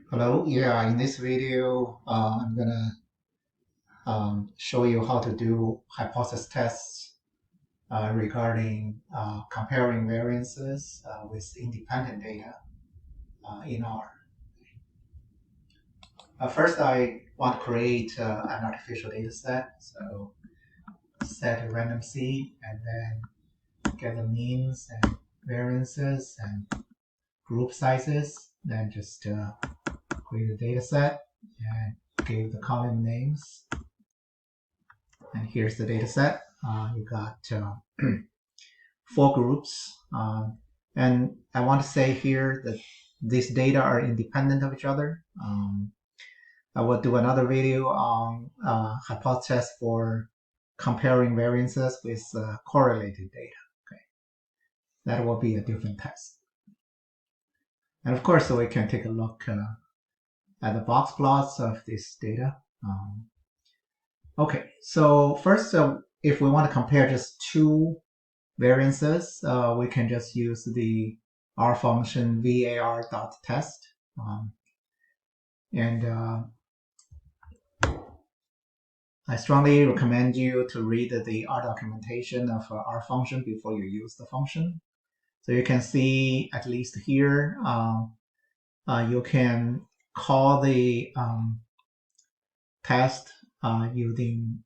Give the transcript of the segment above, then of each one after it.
Hello, yeah, in this video, I'm gonna show you how to do hypothesis tests regarding comparing variances with independent data in R. First, I want to create an artificial data set. So set a random seed and then get the means and variances and group sizes. Then just create a data set and give the column names. And here's the data set. You got 4 groups. And I want to say here that these data are independent of each other. I will do another video on hypothesis for comparing variances with correlated data. Okay, that will be a different test. And of course, so we can take a look at the box plots of this data. Okay, so first, if we want to compare just 2 variances, we can just use the R function var.test. I strongly recommend you to read the R documentation of R function before you use the function. So you can see, at least here, you can call the test using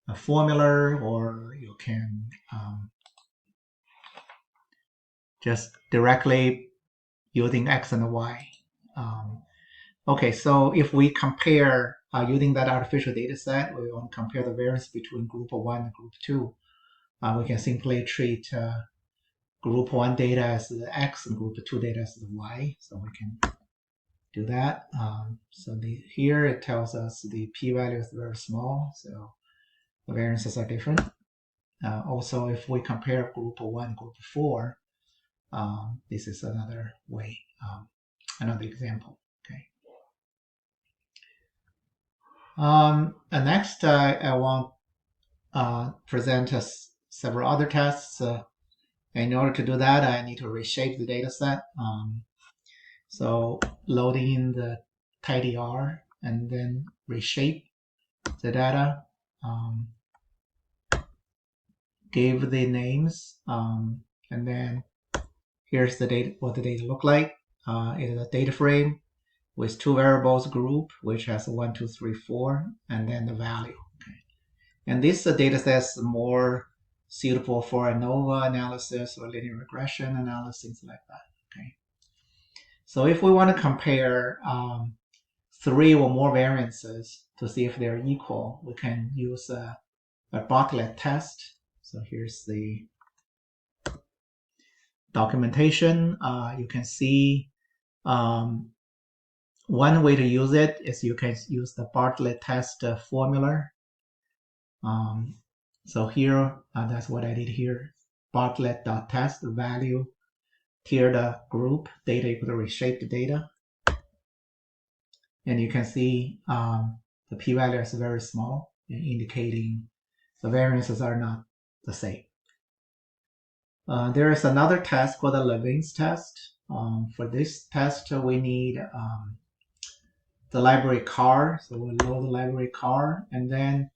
a formula, or you can just directly using X and Y. Okay, so if we compare using that artificial data set, we want to compare the variance between group 1 and group 2. We can simply treat group 1 data as the X and group 2 data as the Y. So we can do that. Here it tells us the p-value is very small, so the variances are different. Also, if we compare group 1 and group 4, this is another way, another example. Okay. And next, I want present several other tests. In order to do that, I need to reshape the data set. So loading in the tidyr and then reshape the data. Give the names, and then here's the data. What the data look like. It is a data frame with 2 variables group, which has 1, 2, 3, 4, and then the value. Okay. And this data set is more suitable for ANOVA analysis or linear regression analysis, like that. Okay. So if we want to compare 3 or more variances to see if they're equal, we can use a bartlett test. So here's the documentation. You can see one way to use it is you can use the bartlett.test formula. So here, that's what I did here. bartlett.test value tier the group data equal to reshaped data. And you can see the p-value is very small, indicating the variances are not the same. There is another test called the leveneTest. For this test, we need the library car. So we'll load the library car, and then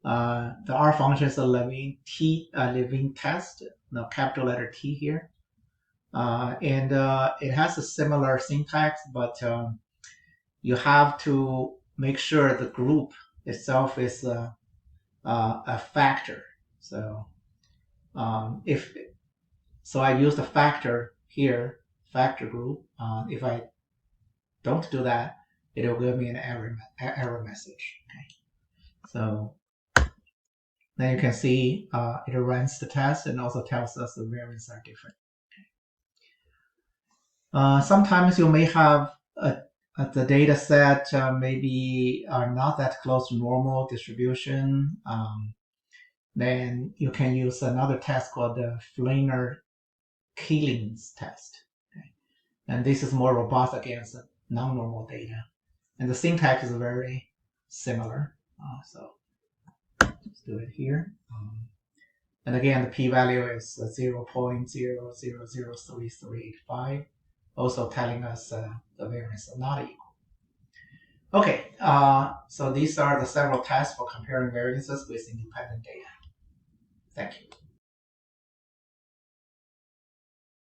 the R function is a leveneTest, no capital letter T here. And it has a similar syntax, but you have to make sure the group itself is a factor. So so I use the factor here, factor group. If I don't do that, it will give me an error message. Okay. So then you can see it runs the test and also tells us the variances are different. Okay. Sometimes you may have the data set maybe are not that close to normal distribution. Then you can use another test called the fligner test. Okay. And this is more robust against non-normal data. And the syntax is very similar. So let's do it here. And again, the p-value is 0.000335, also telling us the the variance are not equal. Okay, so these are the several tests for comparing variances with independent data. Thank you.